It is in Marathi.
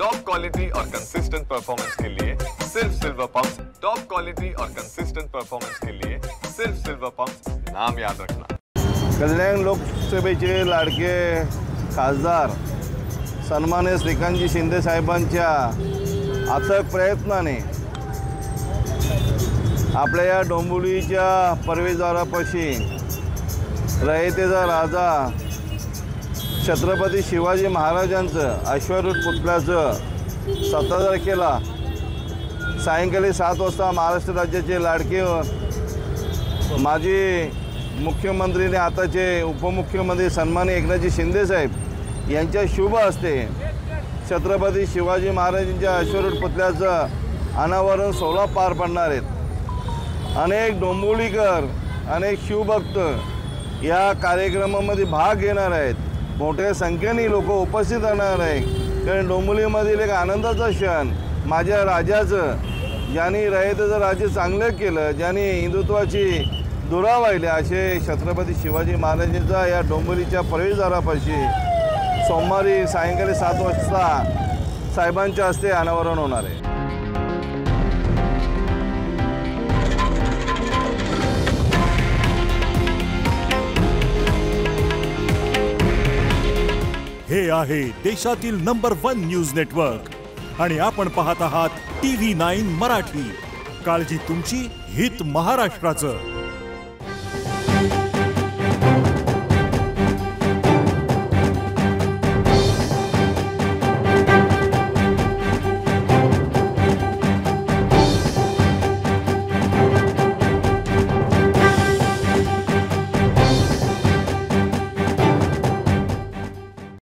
टॉप क्वालिटी और कंसिस्टेंट परफॉर्मेंस के लिए सिर्फ सिल्वर पंप्स। टॉप क्वालिटी और कंसिस्टेंट परफॉर्मेंस के लिए सिर्फ सिल्वर पंप्स, नाम याद रखना। कल्याण लोकसभेचे लाडके खासदार सन्माननीय श्रीकांतजी शिंदे साहेबांच्या अथक प्रयत्नाने आपल्या या डोंबिवलीच्या प्रवेशद्वारापाशी रयतेचा राजा छत्रपती शिवाजी महाराजांचं अश्वारूढ पुतळ्याचं 17 तारखेला सायंकाळी 7 वाजता महाराष्ट्र राज्याचे लाडके माजी मुख्यमंत्री आणि आताचे उपमुख्यमंत्री सन्माननीय एकनाथजी शिंदे साहेब यांच्या शुभ हस्ते छत्रपती शिवाजी महाराजांच्या अश्वारूढ पुतळ्याचं अनावरण सोहळा पार पडणार आहेत। अनेक डोंबिवलीकर, अनेक शिवभक्त या कार्यक्रमामध्ये भाग घेणार आहेत। मोठ्या संख्येने लोक उपस्थित राहणार आहेत, कारण डोंबिवलीमधील एक आनंदाचा क्षण माझ्या राजाचं, ज्यांनी रयतेचं राज्य चांगलं केलं, ज्यांनी हिंदुत्वाची धुरा वाहिल्या, असे छत्रपती शिवाजी महाराजांचा या डोंबिवलीच्या प्रवेशद्वारापाशी सोमवारी सायंकाळी 7 वाजता साहेबांच्या हस्ते अनावरण होणार आहे। हे आहे देशातील नंबर 1 न्यूज नेटवर्क आणि आपण पाहत आहात TV9 मराठी। काळजी तुमची, हित महाराष्ट्राचं।